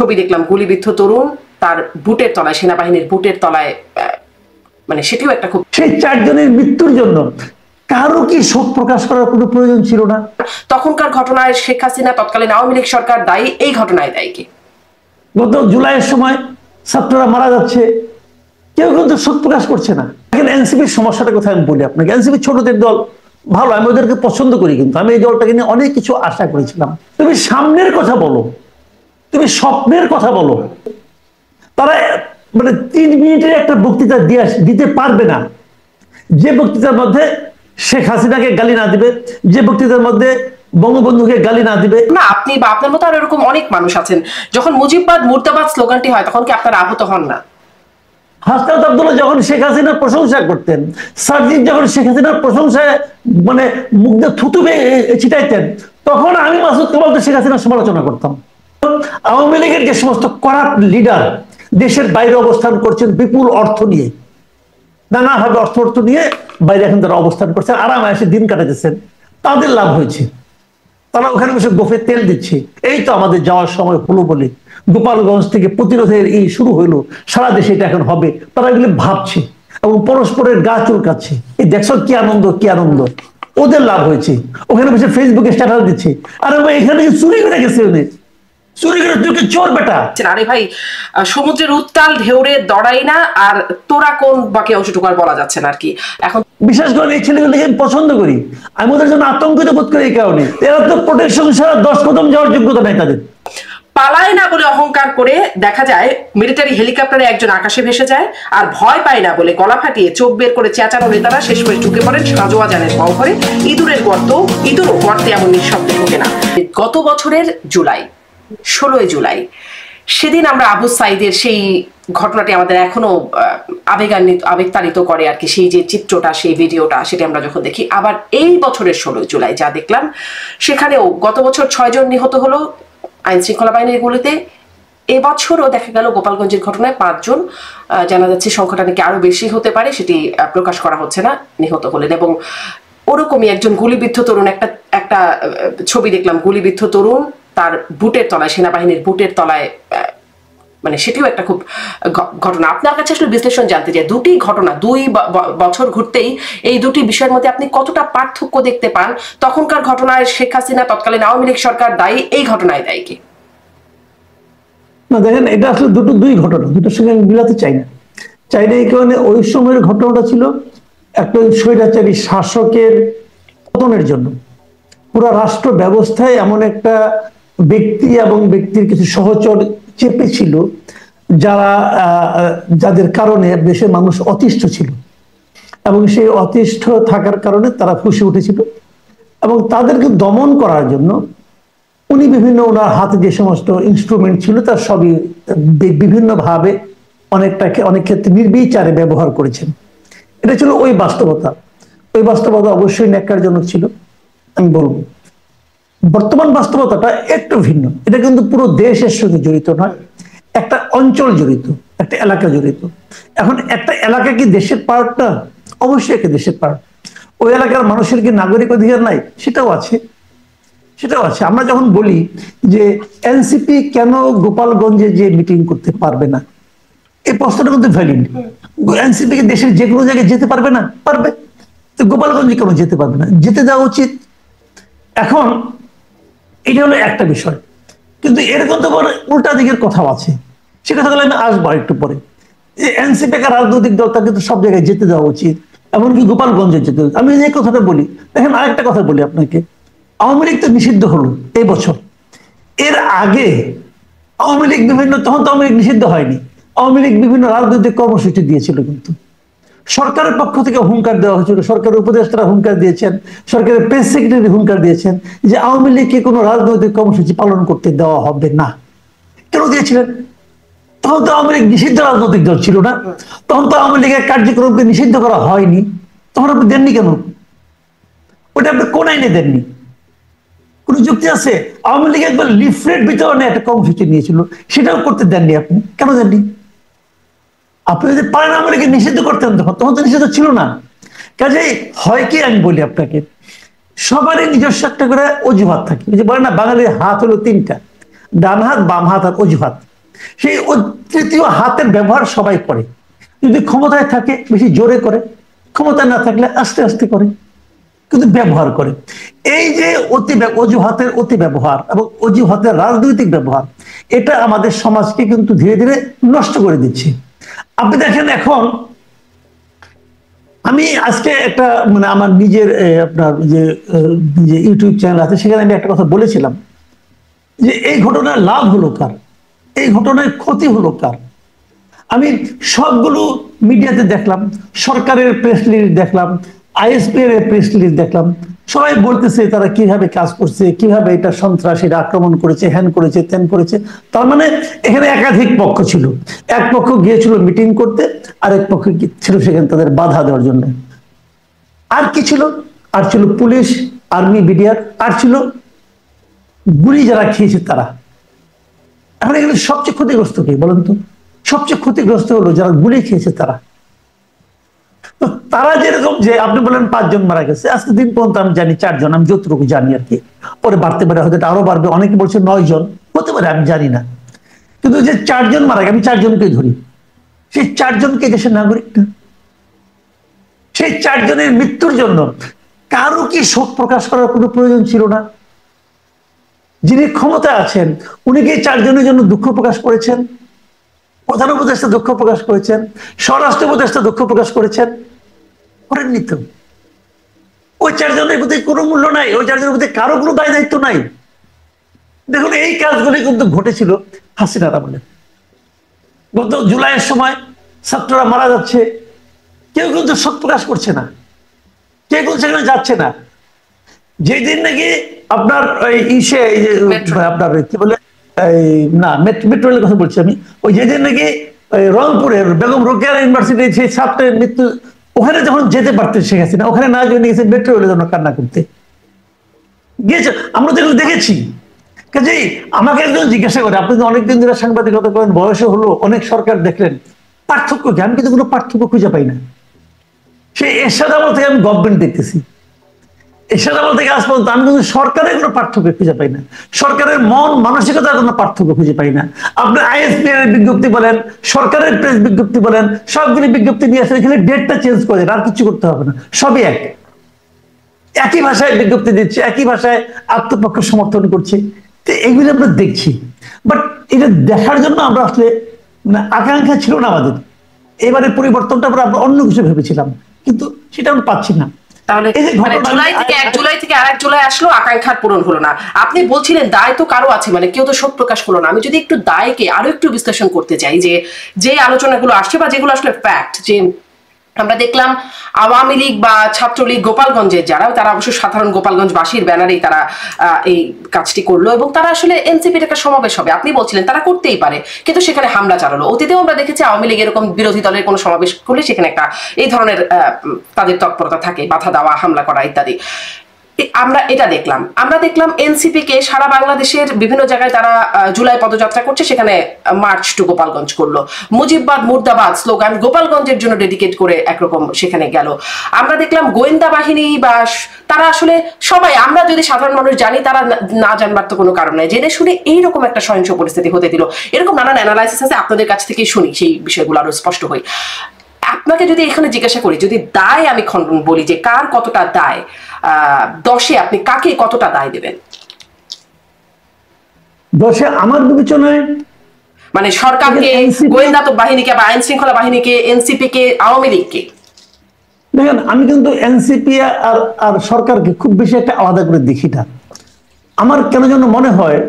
ছবি দেখলাম, গুলিবিদ্ধ তরুণ তার বুটের তলায়, সেনাবাহিনীর বুটের তলায়, মানে সেটিও একটা খুব, সেই 4 জনের মৃত্যুর জন্য কারো কি শোক প্রকাশ করার কোনো প্রয়োজন ছিল না? তখনকার ঘটনায় শেখ হাসিনা তৎকালীন আওয়ামী লীগ সরকার দায়ী, এই ঘটনায় দায়ী কি? গত জুলাইয়ের সময় ছাত্ররা মারা যাচ্ছে, কেউ কিন্তু শোক প্রকাশ করছে না। এনসিপির সমস্যাটা কোথায় আমি বলি আপনাকে। এনসিপি ছোটদের দল, ভালো, আমি ওদেরকে পছন্দ করি, কিন্তু আমি এই দলটাকে নিয়ে অনেক কিছু আশা করেছিলাম। তুমি সামনের কথা বলো, তুমি স্বপ্নের কথা বলো। তারা মানে 3 মিনিটের একটা বক্তৃতা দিতে পারবে না, যে বক্তৃতার মধ্যে শেখ হাসিনাকে গালি না দিবে, যে বক্তৃতার মধ্যে বঙ্গবন্ধুকে গালি না দিবে। না, আপনি বা আপনার মতো আর এরকম অনেক মানুষ আছেন, যখন মুজিববাদ মুর্দাবাদ স্লোগানটি হয় তখন কি আপনারা আহত হন না? হাসনাত আব্দুল্লাহ যখন শেখ হাসিনার প্রশংসা করতেন, সার্জিৎ যখন শেখ হাসিনার প্রশংসায় মানে মুগ্ধ থুতু ছিটাইতেন, তখন আমি মাসুদ কামালকে শেখ হাসিনার সমালোচনা করতাম। আওয়ামী লীগের যে সমস্ত করাপ্ট লিডার দেশের বাইরে অবস্থান করছেন বিপুল অর্থ নিয়ে, নানাভাবে অর্থ নিয়ে বাইরে এখন তারা অবস্থান করছেন, আরামে এসে দিন কাটাতেছেন, তাদের লাভ হয়েছে। তারা ওখানে বসে গোফে তেল দিচ্ছে। এই তো আমাদের যাওয়ার সময় হলো বলে গোপালগঞ্জ থেকে প্রতিরোধের এই শুরু হইলো, সারা দেশে এটা এখন হবে, তারা এগুলো ভাবছে এবং পরস্পরের গা চুলকাচ্ছে। এই দেখছো কি আনন্দ, কি আনন্দ, ওদের লাভ হয়েছে। ওখানে বসে ফেসবুকে স্ট্যাটাস দিচ্ছে, আরে ভাই এখানে চুরি করে গেছে, ওদের চুরি করে, তুই কি চোর বেটা? আরে ভাই, সমুদ্রের উত্তাল ঢেউরে দড়াই না, আর তোরা কোন বাকি অংশটুকু আর বলা যাচ্ছে না আর কি। এখন বিশেষ করে এই ছেলেগুলোকে আমি পছন্দ করি, আমি ওদের জন্য আতঙ্কিত বোধ করি এই কারণে, এরা তো প্রোটেকশন ছাড়া 10 কদম যাওয়ার যোগ্যতা নেই তাদের। পালায় না বলে অহংকার করে দেখা যায় মিলিটারি হেলিকপ্টারে একজন আকাশে ভেসে যায়, আর ভয় পায় না বলে গলা ফাটিয়ে চোখ বের করে চেঁচানো নেতারা শেষ করে ঢুকে পড়েন সাজোয়া জানের ঘরে। ইঁদুরের ইঁদুরও গর্তে এমন নিঃশব্দে ঢুকে না। গত বছরের জুলাই, 16 জুলাই, সেদিন আমরা আবু সাইদের সেই ঘটনাটি আমাদের এখনো আবেগতাড়িত করে আর কি। সেই যে চিত্রটা, সেই ভিডিওটা, সেটা আমরা যখন দেখি, আবার এই বছরের 16 জুলাই যা দেখলাম, সেখানেও গত বছর 6 জন নিহত হলো আইন শৃঙ্খলা বাহিনীর গুলিতে। এবছরও দেখা গেল গোপালগঞ্জের ঘটনায় 5 জন, জানা যাচ্ছে সংখ্যাটা নাকি আরো বেশি হতে পারে, সেটি প্রকাশ করা হচ্ছে না, নিহত হলেন। এবং ওরকমই একজন গুলিবিদ্ধ তরুণ, একটা ছবি দেখলাম, গুলিবিদ্ধ তরুণ তার বুটের তলায়, সেনাবাহিনীর বুটের তলায়, মানে সেটিও একটা খুব ঘটনা। আপনার কাছে আসলে বিশ্লেষণ জানতে চাই, দুটি ঘটনা 2 বছর ঘুরতেই এই দুটি বিষয়ের মধ্যে আপনি কতটা পার্থক্য দেখতে পান? তখনকার ঘটনায় শেখ হাসিনা তৎকালীন আওয়ামী লীগ সরকার দায়ী, এই ঘটনায় দায়ী কি? না দেখেন, এটা আসলে দুই ঘটনা, দুটোর সঙ্গে আমি মিলাতে চাই না। এই কারণে ওই সময়ের ঘটনাটা ছিল একটা স্বৈরাচারী শাসকের পতনের জন্য পুরো রাষ্ট্র ব্যবস্থায় এমন একটা ব্যক্তি এবং ব্যক্তির কিছু সহচর চেপে ছিল, যাদের কারণে দেশের মানুষ অতিষ্ঠ ছিল, এবং সেই অতিষ্ঠ থাকার কারণে তারা ফুঁসে উঠেছিল। এবং তাদেরকে দমন করার জন্য উনি ওনার হাতে যে সমস্ত ইনস্ট্রুমেন্ট ছিল তার সবই বিভিন্নভাবে অনেক ক্ষেত্রে নির্বিচারে ব্যবহার করেছেন। এটা ছিল ওই বাস্তবতা। ওই বাস্তবতা অবশ্যই ন্যাক্কারজনক ছিল, আমি বলবো। বর্তমান বাস্তবতাটা একটু ভিন্ন। এটা কিন্তু পুরো দেশের সঙ্গে জড়িত নয়, একটা অঞ্চল জড়িত, একটা এলাকা জড়িত। এখন একটা এলাকা কি দেশের পার্ট না? অবশ্যই একটা দেশের পার্ট। ওই এলাকার মানুষের কি নাগরিক অধিকার নাই? সেটাও আছে। আমরা যখন বলি যে এনসিপি কেন গোপালগঞ্জে যে মিটিং করতে পারবে না, এই প্রশ্নটা কিন্তু ভ্যালিড। এনসিপি কি দেশের যে কোনো জায়গায় যেতে পারবে না? পারবে। তো গোপালগঞ্জে কেন যেতে পারবে না? যেতে দেওয়া উচিত। এখন এটা হলো একটা বিষয়, কিন্তু এরকম তো উল্টা দিকের কথাও আছে। সে কথাগুলো আমি আসবো একটু পরে। এনসিপি একটা রাজনৈতিক দল, তাকে তো সব জায়গায় যেতে দেওয়া উচিত, এমনকি গোপালগঞ্জে যেতে। আমি যে কথাটা বলি, দেখেন আরেকটা কথা বলি আপনাকে। আওয়ামী লীগ তো নিষিদ্ধ হলো এই বছর। এর আগে আওয়ামী লীগ তখন তো আওয়ামী লীগ নিষিদ্ধ হয়নি, আওয়ামী লীগ বিভিন্ন রাজনৈতিক কর্মসূচি দিয়েছিল, কিন্তু সরকারের পক্ষ থেকে হুঙ্কার দেওয়া হয়েছিল, সরকারের উপদেষ্টারা হুঙ্কার দিয়েছেন, সরকারের প্রেস সেক্রেটারি হুঙ্কার দিয়েছেন যে আওয়ামী লীগকে কোনো রাজনৈতিক কর্মসূচি পালন করতে দেওয়া হবে না। কেন দিয়েছিলেন? তখন তো আওয়ামী লীগ নিষিদ্ধ রাজনৈতিক দল ছিল না, তখন তো আওয়ামী লীগের কার্যক্রমকে নিষিদ্ধ করা হয়নি। তখন আপনি দেননি কেন? ওটা আপনি কোন আইনে দেননি? কোন যুক্তি আছে? আওয়ামী লীগ একবার লিফলেট বিতরণে একটা কর্মসূচি নিয়েছিল, সেটাও করতে দেননি। আপনি কেন দেননি? আপনি যদি পারেন আওয়ামী লীগকে নিষিদ্ধ করতেন, তখন তো নিষিদ্ধ ছিল না। কাজেই হয় কি, আমি বলি আপনাকে, সবারই নিজস্ব একটা করে অজুহাত থাকে। যে বলে না, বাঙালির হাত হলো 3টা, ডান হাত, বাম হাত আর অজুহাত। সেই তৃতীয় হাতের ব্যবহার সবাই করে। যদি ক্ষমতায় থাকে বেশি জোরে করে, ক্ষমতায় না থাকলে আস্তে আস্তে করে, কিন্তু ব্যবহার করে। এই যে অজুহাতের অতি ব্যবহার এবং অজুহাতের রাজনৈতিক ব্যবহার, এটা আমাদের সমাজকে কিন্তু ধীরে ধীরে নষ্ট করে দিচ্ছে। আপনি দেখেন এখন আমি আজকে একটা মানে আমার নিজের আপনার যে ইউটিউব চ্যানেল আছে, সেখানে আমি একটা কথা বলেছিলাম যে এই ঘটনার লাভ হলো কার, এই ঘটনার ক্ষতি হলো কার। আমি সবগুলো মিডিয়াতে দেখলাম, সরকারের প্রেস রিলিজ দেখলাম, আইএসপি এর প্রেস রিলিজ দেখলাম, সবাই বলতেছে তারা কিভাবে কাজ করছে, কিভাবে এটা সন্ত্রাসীরা আক্রমণ করেছে, হ্যান করেছে, ত্যান করেছে। তার মানে এখানে একাধিক পক্ষ ছিল, এক পক্ষ গিয়েছিল মিটিং করতে, আরেক পক্ষ ছিল সেখানে তাদের বাধা দেওয়ার জন্য। আর কি ছিল? আর ছিল পুলিশ, আর্মি, বিডিআর, আর ছিল গুলি যারা খেয়েছে তারা। এখন এখানে সবচেয়ে ক্ষতিগ্রস্ত কে বলেন তো? সবচেয়ে ক্ষতিগ্রস্ত হলো যারা গুলি খেয়েছে তারা। তো তারা যেরকম, যে আপনি বলেন 5 জন মারা গেছে, আজকে দিন পর্যন্ত আমি জানি 4 জন, আমি যতটুকু জানি আর কি, পরে বাড়তে পারে, হয়তো আরো বাড়বে, অনেকে বলছে 9 জন হতে পারে, আমি জানি না। কিন্তু যে 4 জন মারা গেছে, আমি 4 জনকেই ধরি, সেই 4 জনকে দেশের নাগরিক না? সেই 4 জনের মৃত্যুর জন্য কারো কি শোক প্রকাশ করার কোনো প্রয়োজন ছিল না? যিনি ক্ষমতা আছেন উনি কি 4 জনের জন্য দুঃখ প্রকাশ করেছেন? প্রধান উপদেষ্টা দুঃখ প্রকাশ করেছেন, স্বরাষ্ট্র উপদেষ্টা দুঃখ প্রকাশ করেছেন? করেননি তো। ওই 4 জনের প্রতি কোনো মূল্য নাই, ওই 4 জনের প্রতি কারো কোনো দায় দায়িত্ব নাই। দেখুন এই কাজগুলি কিন্তু ঘটেছিল হাসিনার আমলে। গত জুলাইয়ের সময় ছাত্ররা মারা যাচ্ছে, কেউ কিন্তু শোক প্রকাশ করছে না, কেউ কিন্তু সেখানে যাচ্ছে না। যেদিন নাকি আপনার আপনার কি বলে না মেট্রো রেলের কথা বলছি আমি, ওই যেদিন নাকি রংপুরের বেগম রোকেয়া ইউনিভার্সিটি সেই ছাত্রের মৃত্যু, ওখানে যখন যেতে পারতেন শেখ হাসিনা, ওখানে না জন্য গেছে মেট্রো রেলের জন্য কান্না করতে গিয়েছে। আমরা তো এগুলো দেখেছি। কাজেই আমাকে একজন জিজ্ঞাসা করে, আপনি তো অনেকদিন ধরে সাংবাদিকতা করেন, বয়সও হলো, অনেক সরকার দেখলেন, পার্থক্য কি? আমি কিন্তু কোনো পার্থক্য খুঁজে পাই না। সেই এরশাদ আমল থেকে আমি গভর্নমেন্ট দেখতেছি, এরশাদ আমল থেকে আজ পর্যন্ত আমি কিন্তু সরকারের কোনো পার্থক্য খুঁজে পাই না, সরকারের মন মানসিকতার কোনো পার্থক্য খুঁজে পাই না। আপনি আইএসপি এর বিজ্ঞপ্তি বলেন, সরকারের প্রেস বিজ্ঞপ্তি বলেন, সবগুলি বিজ্ঞপ্তি নিয়ে আসলে এখানে ডেটটা চেঞ্জ করে, আর কিছু করতে হবে না, সবই একই ভাষায় বিজ্ঞপ্তি দিচ্ছে, একই ভাষায় আত্মপক্ষ সমর্থন করছে। তো এগুলো আমরা দেখছি, বাট এটা দেখার জন্য আমরা আসলে আকাঙ্ক্ষা ছিল না আমাদের। এবারে পরিবর্তনটা আমরা অন্য কিছু ভেবেছিলাম, কিন্তু সেটা আমরা পাচ্ছি না। তাহলে মানে জুলাই থেকে আরেক জুলাই আসলো, আকাঙ্ক্ষার পূরণ হলো না। আপনি বলছিলেন দায় তো কারো আছে, মানে কেউ তো শোক প্রকাশ করলো না। আমি যদি একটু দায়কে আরো একটু বিশ্লেষণ করতে চাই, যে আলোচনাগুলো আসছে বা যেগুলো আসলে ফ্যাক্ট, যে আমরা দেখলাম আওয়ামী লীগ বা ছাত্রলীগ গোপালগঞ্জের যারা, তারা অবশ্য সাধারণ গোপালগঞ্জবাসীর ব্যানারেই তারা এই কাজটি করলো, এবং তারা আসলে এনসিপির একটা সমাবেশ হবে, আপনি বলছিলেন তারা করতেই পারে, কিন্তু সেখানে হামলা চালালো। অতীতেও আমরা দেখেছি আওয়ামী লীগ এরকম বিরোধী দলের কোনো সমাবেশ করলে সেখানে একটা এই ধরনের তাদের তৎপরতা থাকে, বাধা দেওয়া, হামলা করা ইত্যাদি। আমরা এটা দেখলাম, এনসিপি কে সারা বাংলাদেশের বিভিন্ন জায়গায় তারা জুলাই পদযাত্রা করছে, সেখানে মার্চ টু গোপালগঞ্জ করলো, মুজিববাদ মুর্দাবাদ স্লোগান গোপালগঞ্জের জন্য ডেডিকেট করে একরকম সেখানে গেল। আমরা দেখলাম গোয়েন্দা বাহিনী বা তারা আসলে সবাই, আমরা যদি সাধারণ মানুষ জানি, তারা না জানবার তো কোনো কারণ নাই, জেনে শুনে এইরকম একটা সহিংস পরিস্থিতি হতে দিল। এরকম নানান অ্যানালাইসিস আছে, আপনাদের কাছ থেকেই শুনি, সেই বিষয়গুলো আরো স্পষ্ট হই। আপনাকে যদি এখানে জিজ্ঞাসা করি, যদি দায় আমি বলি যে কার কতটা দায়, 10-এ আপনি কাকে কতটা দায় দেবেন? 10-এ আমার বিবেচনায় মানে সরকারকে, গোয়েন্দা বাহিনীকে বা আইন শৃঙ্খলা বাহিনীকে, এনসিপি কে, আওয়ামী লীগকে? দেখেন আমি কিন্তু এনসিপি আর সরকারকে খুব বেশি একটা আলাদা করে দেখি না। আমার কেন যেন মনে হয়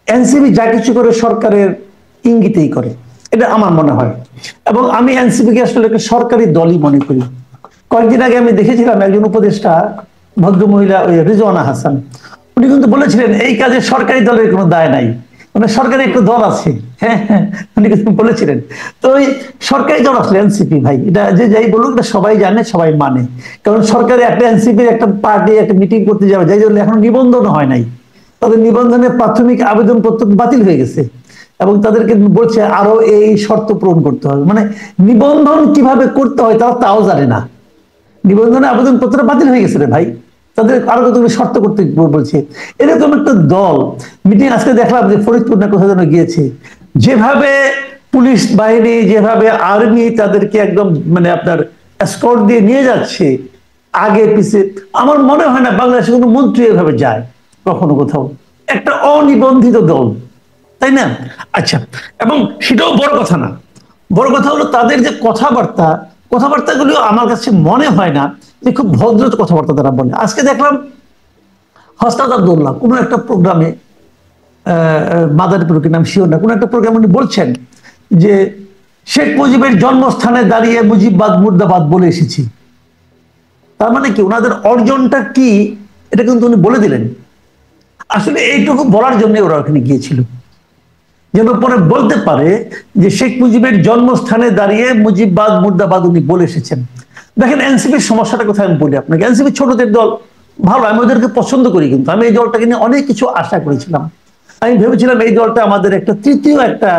এনসিপি যা কিছু করে সরকারের ইঙ্গিতেই করে, এটা আমার মনে হয়। এবং আমি এনসিপি কে আসলে একটা সরকারি দলই মনে করি। কয়েকদিন আগে আমি দেখেছিলাম একজন উপদেষ্টা ভদ্রমহিলা রিজওয়ানা হাসান, উনি কিন্তু বলেছিলেন এই কাজে সরকারি দলের কোনো দায় নাই, মানে সরকারি একটা দল আছে। হ্যাঁ হ্যাঁ, উনি কিন্তু বলেছিলেন। তো ওই সরকারি দল আসলে এনসিপি ভাই, এটা যে যাই বলুক এটা সবাই জানে, সবাই মানে। কারণ সরকারি একটা এনসিপির একটা পার্টি একটা মিটিং করতে যাবে, যাই জন্য এখন নিবন্ধন হয় নাই, তাদের নিবন্ধনের প্রাথমিক আবেদনপত্র বাতিল হয়ে গেছে, এবং তাদেরকে বলছে আরো এই শর্ত পূরণ করতে হবে। মানে নিবন্ধন কিভাবে করতে হয় তারা তাও জানে না, নিবন্ধনের আবেদনপত্র বাতিল হয়ে গেছে রে ভাই, তাদের আরো কতগুলো শর্ত করতে বলছে। এরকম একটা দল মিটিং আজকে দেখলাম যে ফরিদপুর না কোথাও যেন গিয়েছে, যেভাবে পুলিশ বাহিনী, যেভাবে আর্মি তাদেরকে একদম মানে আপনার এসকর্ট দিয়ে নিয়ে যাচ্ছে আগে পিছে, আমার মনে হয় না বাংলাদেশে কোনো মন্ত্রী এভাবে যায় কখনো কোথাও, একটা অনিবন্ধিত দল, তাই না? আচ্ছা, এবং সেটাও বড় কথা না, বড় কথা হলো তাদের যে কথাবার্তাগুলো আমার কাছে মনে হয় না যে খুব ভদ্র কথাবার্তা তারা বলে। আজকে দেখলাম হাসনাত আব্দুল্লাহ কোনো একটা প্রোগ্রামে, মাদারীপুর কি নাম শিওর না, কোনো একটা প্রোগ্রাম উনি বলছেন যে শেখ মুজিবের জন্মস্থানে দাঁড়িয়ে মুজিববাদ মুর্দাবাদ বলে এসেছি। তার মানে কি ওনাদের অর্জনটা কি এটা কিন্তু উনি বলে দিলেন। আসলে এইটুকু বলার জন্য ওরা ওখানে গিয়েছিল, যেন পরে বলতে পারে যে শেখ মুজিবের জন্মস্থানে দাঁড়িয়ে মুজিববাদ মুর্দাবাদ উনি বলে এসেছেন। দেখেন এনসিপির সমস্যাটা কোথায় আমি বলি আপনাকে। এনসিপি ছোটদের দল, ভালো, আমি ওদেরকে পছন্দ করি, কিন্তু আমি এই দলটাকে নিয়ে অনেক কিছু আশা করেছিলাম। আমি ভেবেছিলাম এই দলটা আমাদের একটা তৃতীয় একটা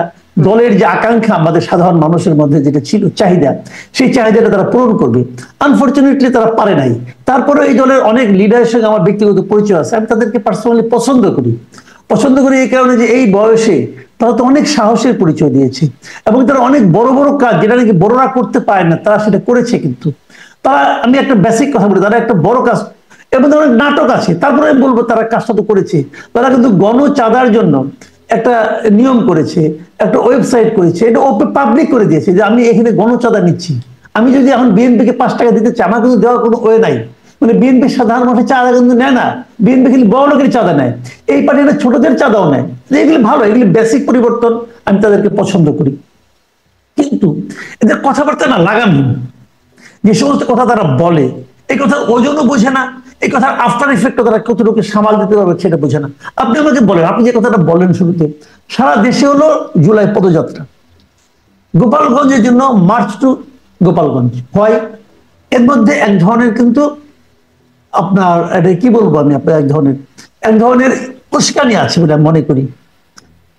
দলের যে আকাঙ্ক্ষা আমাদের সাধারণ মানুষের মধ্যে যেটা ছিল চাহিদা, সেই চাহিদাটা তারা পূরণ করবে। আনফরচুনেটলি তারা পারে নাই। তারপরে এই দলের অনেক লিডারের সঙ্গে আমার ব্যক্তিগত পরিচয় আছে, আমি তাদেরকে পার্সোনালি পছন্দ করি এই কারণে যে এই বয়সে তারা তো অনেক সাহসের পরিচয় দিয়েছে এবং তারা অনেক বড় বড় কাজ যেটা নাকি বড়রা করতে পারে না তারা সেটা করেছে। কিন্তু তারা, আমি একটা বেসিক কথা বলি, তারা একটা বড় কাজ এবং অনেক নাটক আছে, তারপরে আমি বলবো তারা কাজটা তো করেছে। তারা কিন্তু গণচাঁদার জন্য একটা নিয়ম করেছে, একটা ওয়েবসাইট করেছে, এটা পাবলিক করে দিয়েছে যে আমি এখানে গণচাঁদা নিচ্ছি। আমি যদি এখন বিএনপিকে 5 টাকা দিতে চাই, আমার কিন্তু দেওয়ার কোনো ওয়ে নাই। মানে বিএনপি সাধারণ মানুষের চাঁদা কিন্তু নেয় না, বিএনপি খালি বড় লোকের চাঁদা নেয়, এই পার্টিটা ছোটদের চাঁদাও নেয়। এগুলি ভালো, এগুলি বেসিক পরিবর্তন, আমি তাদেরকে পছন্দ করি। কিন্তু এদের কথাবার্তা না লাগামহীন, যে সমস্ত কথা তারা বলে এই কথার ওজনও বোঝে না, এই কথার আফটার ইফেক্ট তারা কতটুকু সামাল দিতে পারবে সেটা বোঝে না। আপনি আমাকে বলেন, আপনি যে কথাটা বলেন শুরুতে, সারা দেশে হলো জুলাই পদযাত্রা, গোপালগঞ্জের জন্য মার্চ টু গোপালগঞ্জ হয়, এর মধ্যে এক ধরনের কিন্তু আপনার এটা কি বলবো আমি, আপনার এক ধরনের উস্কানি আছে বলে আমি মনে করি।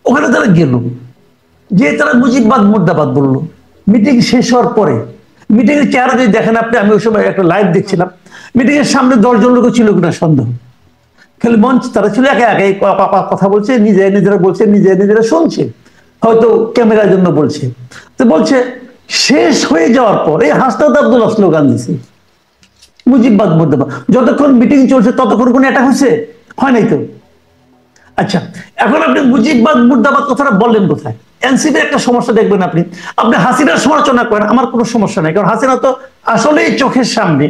ওখানে তারা গেল, যে তারা মুজিববাদ মুর্দাবাদ বললো। মিটিং শেষ হওয়ার পরে মিটিং এর চেহারা যদি দেখেন আপনি, আমি ওই সময় একটা লাইভ দেখছিলাম, মিটিং এর সামনে 10 জন লোক ছিল কিনা সন্দেহ, খালি মঞ্চ তারা ছিল একা একা কথা বলছে, নিজেরা বলছে, নিজেরা শুনছে, হয়তো ক্যামেরার জন্য বলছে। তো বলছে শেষ হয়ে যাওয়ার পর এই হাসনাত আব্দুল্লাহ স্লোগান দিছে মুজিববাদ মুর্দাবাদ। যতক্ষণ মিটিং চলছে ততক্ষণ কোনো অ্যাটাক হয়েছে? হয় নাই তো। আচ্ছা, এখন আপনি মুজিববাদ মুর্দাবাদ কথাটা বললেন কোথায়? এনসিপির একটা সমস্যা দেখবেন, আপনি হাসিনার সমালোচনা করেন, আমার কোনো সমস্যা নাই, কারণ হাসিনা তো আসলেই চোখের সামনে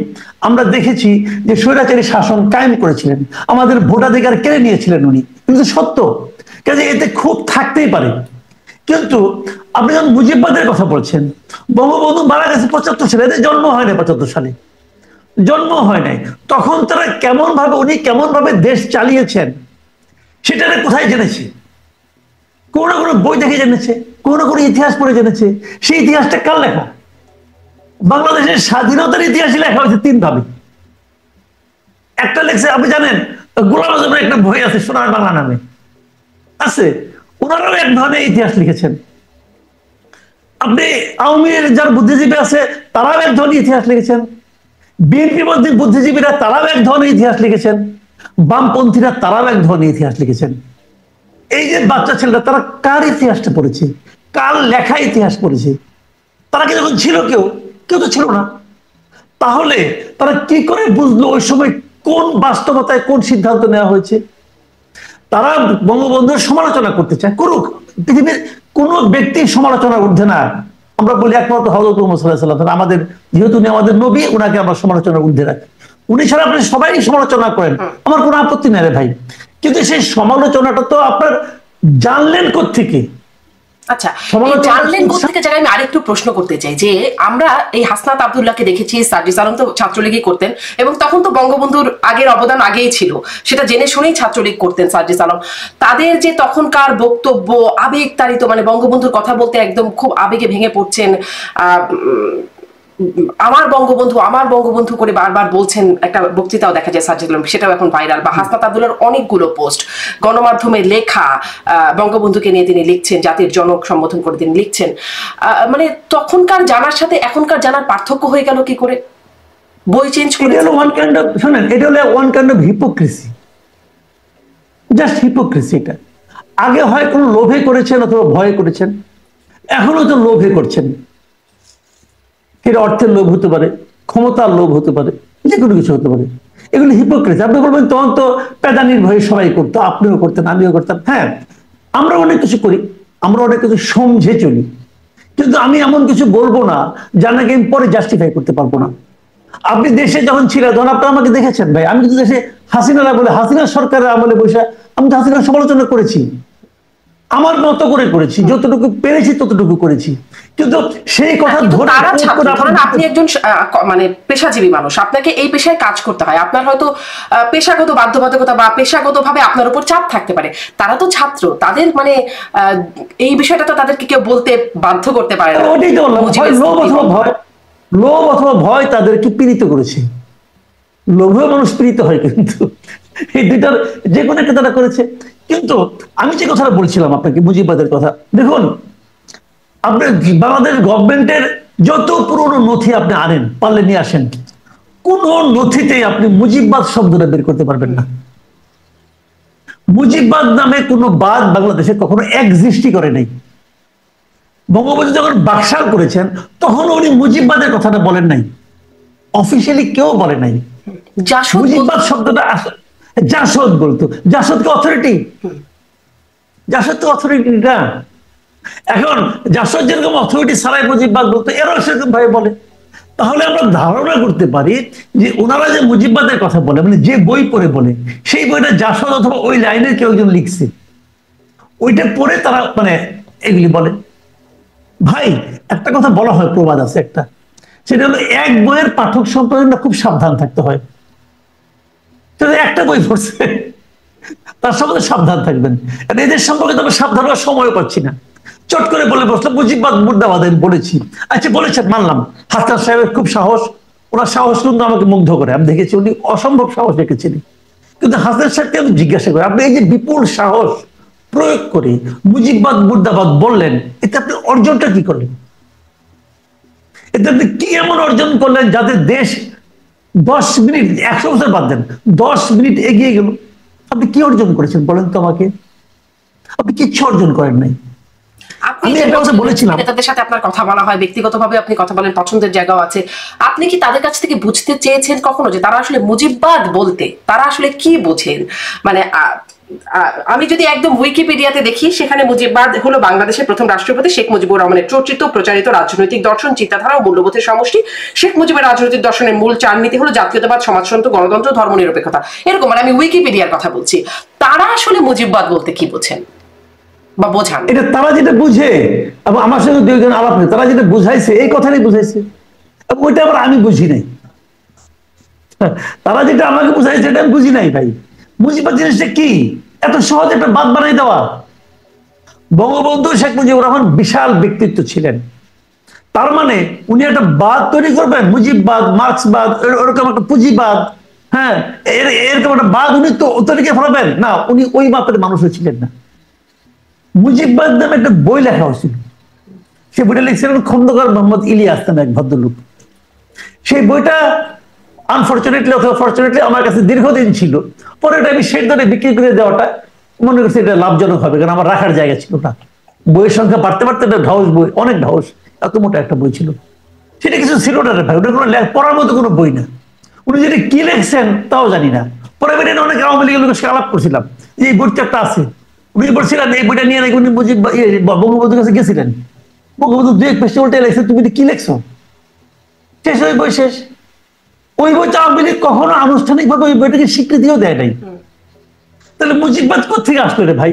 আমরা দেখেছি যে স্বৈরাচারী শাসন কায়েম করেছিলেন, আমাদের ভোটাধিকার কেড়ে নিয়েছিলেন উনি, কিন্তু সত্য, কাজে এতে খুব থাকতেই পারে। কিন্তু আপনি যখন মুজিববাদের কথা বলছেন, বঙ্গবন্ধু মারা গেছে 75 সালে, এদের জন্ম হয় না 75 সালে, জন্ম হয় নাই, তখন তারা উনি কেমন ভাবে দেশ চালিয়েছেন সেটা কোথায় জেনেছে? কোনো না কোনো বই দেখে জেনেছে, কোনো না কোনো ইতিহাস পড়ে জেনেছে। সেই ইতিহাসটা কার লেখা? বাংলাদেশের স্বাধীনতার ইতিহাসই লেখা হয়েছে 3 ভাবে। একটা লেখছে, আপনি জানেন, গোলাম আজমের একটা বই আছে সোনার বাংলা নামে আছে, ওনারাও এক ধরনের ইতিহাস লিখেছেন। আপনি আওয়ামী যার বুদ্ধিজীবী আছে তারাও এক ধরনের ইতিহাস লিখেছেন, বিএনপি মধ্যে বুদ্ধিজীবীরা তারাও এক ধরনের ইতিহাস লিখেছেন, বামপন্থীরা তারাও এক ধরনের ইতিহাস লিখেছেন। এই যে বাচ্চা ছেলেরা, তারা কার ইতিহাসটা পড়েছে? কার লেখা ইতিহাস পড়েছে? তারা কি যখন ছিল, কেউ তো ছিল না। তাহলে তারা কি করে বুঝলো ওই সময় কোন বাস্তবতায় কোন সিদ্ধান্ত নেওয়া হয়েছে? তারা বঙ্গবন্ধুর সমালোচনা করতে চায়, করুক, পৃথিবীর কোন ব্যক্তির সমালোচনার ঊর্ধ্বে না। আমরা বলি একমাত্র হযরত মুহাম্মদ সাল্লাল্লাহু আলাইহি ওয়াসাল্লাম, আমাদের যেহেতু উনি আমাদের নবী, উনাকে আমরা সমালোচনার ঊর্ধ্বে রাখি। উনি ছাড়া আপনি সবাই সমালোচনা করেন, আমার কোনো আপত্তি নেই রে ভাই, কিন্তু সেই সমালোচনাটা তো আপনার জানলেন কোত্থেকে? আচ্ছা, জানলেন কোত্থেকে জায়গায় আমি আরেকটু প্রশ্ন করতে চাই যে আমরা এই হাসনাত আব্দুল্লাহকে দেখেছি, সার্জিস আলম তো ছাত্রলীগই করতেন এবং তখন তো বঙ্গবন্ধুর আগের অবদান আগেই ছিল, সেটা জেনে শুনেই ছাত্রলীগ করতেন সার্জিস আলম। তাদের যে তখনকার বক্তব্য আবেগ তাড়িত, মানে বঙ্গবন্ধুর কথা বলতে একদম খুব আবেগে ভেঙে পড়ছেন, আমার বঙ্গবন্ধু করে বারবার বলছেন। একটা বক্তৃতাও দেখা যায় সার্জিস আলম, সেটাও এখন ভাইরাল। বা হাসনাত আব্দুল্লাহর অনেকগুলো পোস্ট গণমাধ্যমে লেখা, বঙ্গবন্ধুকে নিয়ে তিনি লিখছেন, জাতির জনক সম্বোধন করে তিনি লিখছেন। মানে তখনকার জানার সাথে এখনকার জানার পার্থক্য হয়ে গেল কি করে? বই চেঞ্জ করে, এটা হলো one kind of hypocrisy, just hypocrisy. এটা আগে হয় কোনো লোভে করেছেন অথবা ভয়ে করেছেন, এখনো তো লোভে করছেন। এর অর্থের লোভ হতে পারে, ক্ষমতার লোভ হতে পারে, যে কোনো কিছু হতে পারে। এগুলো হিপোক্রেসি। আপনি বলবেন তখন তো পেদানির ভয়ে সবাই করতো, আপনিও করতেন, আমিও করতাম। হ্যাঁ, আমরা অনেক কিছু করি, আমরা অনেক কিছু সমঝে চলি, কিন্তু আমি এমন কিছু বলবো না যা নাকি আমি পরে জাস্টিফাই করতে পারবো না। আপনি দেশে যখন ছিলেন তখন আপনি আমাকে দেখেছেন ভাই, আমি কিন্তু দেশে হাসিনারা বলে, হাসিনা সরকারের আমলে বসে আমি তো হাসিনার সমালোচনা করেছি, আমার মতো করে করেছি, যতটুকু পেরেছি ততটুকু করেছি। কিন্তু সেই কথা ধরে তারা ছাত্র, ধরেন আপনি একজন মানে পেশাজীবী মানুষ, আপনাকে এই পেশায় কাজ করতে হয়, আপনার হয়তো পেশাগত বাধ্যবাধকতা বা পেশাগতভাবে আপনার উপর চাপ থাকতে পারে। তারা তো ছাত্র, তাদের মানে এই বিষয়টা তো তাদেরকে কেউ বলতে বাধ্য করতে পারে না। ওটাই তো বললাম, লোভ অথবা ভয়, লোভ অথবা ভয় তাদেরকে পীড়িত করেছে। লোভেও মানুষ পীড়িত হয়, কিন্তু এই দুইটার যে কোনো একটা তারা করেছে। কিন্তু আমি যে কথাটা বলছিলাম আপনাকে, মুজিববাদের কথা, দেখুন আপনার বাংলাদেশ গভর্নমেন্টের যত পুরনো নথি আপনি আনেন, পারলে নিয়ে আসেন, কোন নথিতেই আপনি মুজিববাদ শব্দটা বের করতে পারবেন না। মুজিববাদ নামে কোনো বাদ বাংলাদেশে কখনো এক্সিস্টই করে নাই। বঙ্গবন্ধু যখন বাকশাল করেছেন তখন উনি মুজিববাদের কথাটা বলেন নাই, অফিসিয়ালি কেউ বলে নাই। মুজিববাদ শব্দটা জাসদ বলতো, জাসদ কি অথরিটি? জাসদ তো অথরিটি না। এখন জাসদ যেরকম অথরিটি ছাড়াই মুজিববাদ বলতো, এরাও সেরকম ভাবে বলে। তাহলে আমরা ধারণা করতে পারি যে ওনারা যে মুজিববাদের কথা বলে, মানে যে বই পড়ে বলে, সেই বইটা জাসদ অথবা ওই লাইনের কেউ একজন লিখছে, ওইটা পড়ে তারা মানে এগুলি বলে। ভাই একটা কথা বলা হয়, প্রবাদ আছে একটা, সেটা হলো এক বইয়ের পাঠক সম্পাদনা খুব সাবধান থাকতে হয়। একটা বই পড়ছে, তার সম্বন্ধে সাবধান থাকবেন। এদের সম্পর্কে তো আমরা সাবধান হওয়ার সময় পাচ্ছি না। চট করে বলে বসলাম মুজিববাদ মুর্দাবাদ আমি বলেছি। আচ্ছা বলেছেন, মানলাম। হাসান সাহেবের খুব সাহস, ওনার সাহস কিন্তু আমাকে মুগ্ধ করে। আমি দেখেছি উনি অসম্ভব সাহস রেখেছিলেন। কিন্তু হাসান সাহেবকে আমি জিজ্ঞাসা করি, আপনি এই যে বিপুল সাহস প্রয়োগ করে মুজিববাদ মুর্দাবাদ বললেন, এতে আপনি অর্জনটা কি করলেন? এতে আপনি কি এমন অর্জন করলেন যাতে দেশ 10 মিনিট, 100 বছর বাদ দেন, 10 মিনিট এগিয়ে গেল? আপনি কি অর্জন করেছেন বলেন তো আমাকে? আপনি কিচ্ছু অর্জন করেন নাই। আপনি বলেছিলাম নেতাদের সাথে আপনার কথা বলা হয়, ব্যক্তিগতভাবে আপনি কথা বলেন, পছন্দের জায়গাও আছে। আপনি কি তাদের কাছ থেকে বুঝতে চেয়েছেন কখনো যে তারা আসলে মুজিববাদ বলতে তারা আসলে কি বোঝেন? মানে আমি যদি একদম উইকিপিডিয়াতে দেখি, সেখানে মুজিববাদ হলো বাংলাদেশের প্রথম রাষ্ট্রপতি শেখ মুজিবুর রহমানের চর্চিত প্রচারিত রাজনৈতিক দর্শন, চিন্তাধারা ও মূল্যবোধের সমষ্টি। শেখ মুজিবের রাজনৈতিক দর্শনের মূল 4 নীতি হলো জাতীয়তাবাদ, সমাজতন্ত্র, গণতন্ত্র, ধর্মনিরপেক্ষতা। এরকম, মানে আমি উইকিপিডিয়ার কথা বলছি। তারা আসলে মুজিববাদ বলতে কি বোঝেন বা বোঝান? এটা তারা যেটা বুঝে, এবং আমার সঙ্গে দুইজন আলাপ নেই, তারা যেটা বুঝাইছে এই কথাটাই বুঝাইছে, ওইটা আবার আমি বুঝি নাই। তারা যেটা আমাকে বুঝাইছে এটা আমি বুঝি নাই। ভাই মুজিববাদ জিনিসটা কি? এত সহজ একটা বাদ বানাই দেওয়া? বঙ্গবন্ধু শেখ মুজিবুর রহমান বিশাল ব্যক্তিত্ব ছিলেন, তার মানে উনি একটা বাদ তৈরি করবেন, মুজিববাদ, মার্ক্সবাদ, এরকম একটা পুঁজিবাদ, হ্যাঁ এরকম একটা বাদ উনি তো তৈরি ফেলাবেন না? উনি ওই মাপের মানুষও ছিলেন না। মুজিববাদ নামে একটা বই লেখা হয়েছিল, সে বইটা লিখছিলেন খন্দকার মোহাম্মদ ইলিয়াস নামে এক ভদ্রলোক। সেই বইটা আনফরচুনেটলি অথবা ফরচুনেটলি আমার কাছে দীর্ঘদিন ছিল। পরে এটা আমি শেষ দরে বিক্রি করে দেওয়াটা মনে করছি এটা লাভজনক হবে, কারণ আমার রাখার জায়গা ছিল না। বইয়ের সংখ্যা বাড়তে বাড়তে একটা ঢাউস বই, অনেক ঢাউস, এত মোটা একটা বই ছিল। সেটা কিছু ছিল না রে ভাই, ওটা কোনো পড়ার মতো কোনো বই না। উনি যদি কি লেখছেন তাও জানি না। পরে বেরিয়ে অনেক আওয়ামী লীগের লোকের সাথে আলাপ করছিলাম যে এই বইটা একটা আছে, উনি বলছিলেন এই বইটা নিয়ে নাকি উনি বঙ্গবন্ধুর কাছে গেছিলেন। বঙ্গবন্ধু 2-1 পৃষ্ঠা উল্টে লেখছে, তুমি কি লেখছো? শেষ, ওই বই শেষ। ওই বইটা আওয়ামী লীগ কখনো আনুষ্ঠানিকভাবে ওই বইটাকে স্বীকৃতিও দেয় নাই। তাহলে মুজিববাদ কোথেকে আসলো রে ভাই?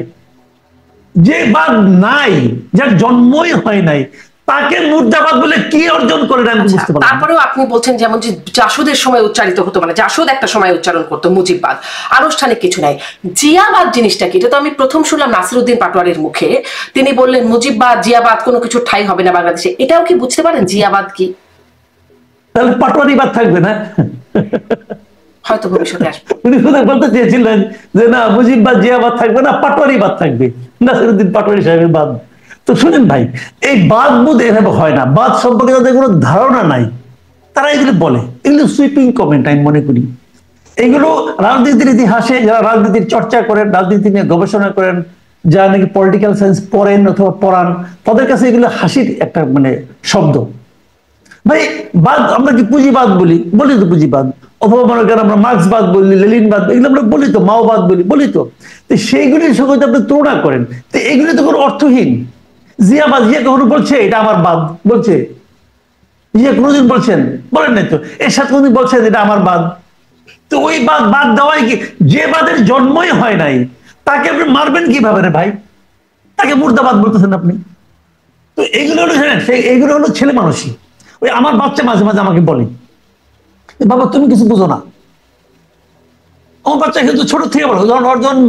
যে বাদ নাই, যার জন্মই হয় নাই, তাকে মুর্দাবাদ বলে কি অর্জন করে আমি বুঝতে পারলাম। তারপরেও আপনি বলছেন যেমন যে জাসদের সময় উচ্চারিত হতো, মানে জাসদ একটা সময় উচ্চারণ করতো মুজিববাদ, আনুষ্ঠানিক কিছু নাই। জিয়াবাদ জিনিসটা কি? এটা তো আমি প্রথম শুনলাম নাসিরউদ্দিন পাটোয়ারির মুখে। তিনি বললেন মুজিববাদ, জিয়াবাদ কোনো কিছু ঠাঁই হবে না বাংলাদেশে। এটাও কি বুঝতে পারেন জিয়াবাদ কি? তাহলে পাটোয়ারিবাদ থাকবে না? হয়তো ভবিষ্যতে আসবে। উনি বলতে চেয়েছিলেন যে না, মুজিববাদ জিয়াবাদ থাকবে না, পাটোয়ারিবাদ থাকবে, নাসিরউদ্দিন পাটোয়ারি সাহেবের বাদ। তো শুনেন ভাই, এই বাদ বুধ এভাবে হয় না। বাদ সম্পর্কে তাদের কোনো ধারণা নাই, তারা এগুলো বলে। এগুলো সুইপিং কমেন্ট আমি মনে করি। এগুলো রাজনীতির ইতিহাসে যারা রাজনীতির চর্চা করেন, রাজনীতি নিয়ে গবেষণা করেন, যারা নাকি পলিটিক্যাল সায়েন্স পড়েন অথবা পড়ান, তাদের কাছে এগুলো হাসির একটা মানে শব্দ। ভাই বাদ আমরা কি পুঁজিবাদ বলি, বলি তো পুঁজিবাদ, অথবা মনে করেন আমরা মার্ক্সবাদ বলি, লেনিনবাদ, এগুলো আমরা বলি তো, মাওবাদ বলি, বলি তো। সেইগুলির সঙ্গে আপনি তুলনা করেন, তো এগুলি তো কোনো অর্থহীন। জিয়াবাদ, জিয়া কখনো বলছে এটা আমার বাদ? বলছে? জিয়া কোনোদিন বলছেন? বলেন নাই তো। এরশাদ কোনোদিন বলছেন এটা আমার বাদ? তো ওই বাদ বাদ দেওয়াই কি, যে বাদের জন্মই হয় নাই তাকে আপনি মারবেন কিভাবে রে ভাই? তাকে মুর্দাবাদ বলতেছেন আপনি। তো এগুলো হলো, এইগুলো হলো ছেলে মানুষই। ওই আমার বাচ্চা মাঝে মাঝে আমাকে বলে, বাবা তুমি কিছু বুঝো না। আমার বাচ্চা কিন্তু ছোট থেকে বলো, যখন ওর যখন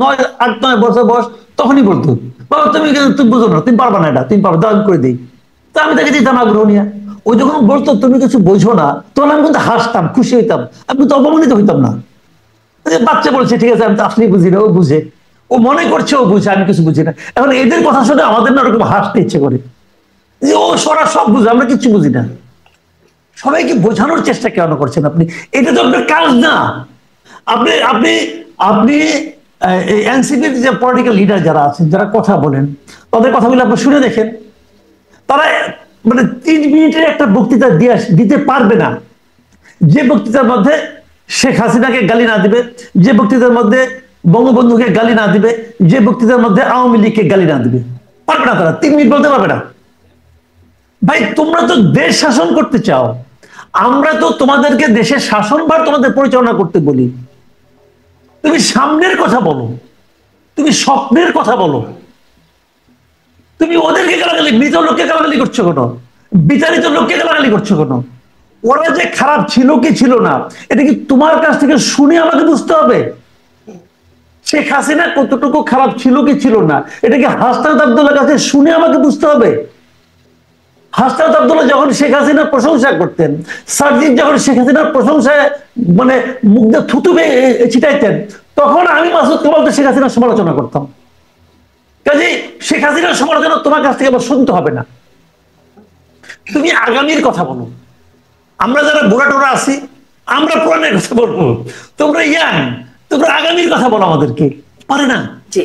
8-9 বছর বয়স, তখনই বলতো, বাবা তুমি কিন্তু তুমি বুঝো না, তুমি পারবা না, এটা তুমি পারবা, দান করে দিই। তা আমি তাকে দিতাম আগ্রহ নিয়ে। ওই যখন বলতো তুমি কিছু বোঝো না, তখন আমি কিন্তু হাসতাম, খুশি হইতাম, আমি তো অপমানিত হইতাম না। বাচ্চা বলছে ঠিক আছে, আমি তো আসলেই বুঝি না, ও বুঝে, ও মনে করছে ও বুঝে, আমি কিছু বুঝি না। এখন এদের কথা শুনে আমাদের না ওরকম হাসতে ইচ্ছে করে, যে ও সরা সব বুঝে, আমরা কিছু বুঝি না। সবাইকে বোঝানোর চেষ্টা কেন করছেন আপনি? এটা তো আপনার কাজ না। আপনি আপনি আপনি এনসিপির যে পলিটিক্যাল লিডার যারা আছেন, যারা কথা বলেন, তাদের কথাগুলো আপনি শুনে দেখেন। তারা মানে 3 মিনিটের একটা বক্তৃতা দিতে পারবে না, যে বক্তৃতার মধ্যে শেখ হাসিনাকে গালি না দিবে, যে বক্তৃতার মধ্যে বঙ্গবন্ধুকে গালি না দিবে, যে বক্তৃতার মধ্যে আওয়ামী লীগকে গালি না দিবে। পারবে না, তারা 3 মিনিট বলতে পারবে না। ভাই তোমরা তো দেশ শাসন করতে চাও, আমরা তো তোমাদেরকে দেশের শাসনভার তোমাদের পরিচালনা করতে বলি। তুমি সামনের কথা বলো, তুমি স্বপ্নের কথা বলো। তুমি ওদেরকে গালাগালি, মৃত লোককে গালাগালি করছো কেন? বিতাড়িত লোককে গালাগালি করছো কেন? ওরা যে খারাপ ছিল কি ছিল না, এটা কি তোমার কাছ থেকে শুনে আমাকে বুঝতে হবে? শেখ হাসিনা কতটুকু খারাপ ছিল কি ছিল না, এটা কি হাসনাত আব্দুল্লাহর কাছে শুনে আমাকে বুঝতে হবে? হাসনাত আব্দুল্লাহ যখন শেখ হাসিনার প্রশংসা করতেন, সার্জিৎ যখন শেখ হাসিনার প্রশংসায় মানে মুখ দিয়ে থুতু ছিটাইতেন, তখন আমি মাসুদ কামাল শেখ হাসিনার সমালোচনা করতাম। কাজে শেখ হাসিনার সমালোচনা তোমার কাছ থেকে আবার শুনতে হবে না। তুমি আগামীর কথা বলো। আমরা যারা বুড়া টোরা আছি, আমরা পুরানের কথা বলবো, তোমরা ইয়াং, তোমরা আগামীর কথা বলো আমাদেরকে। পারে না। জি।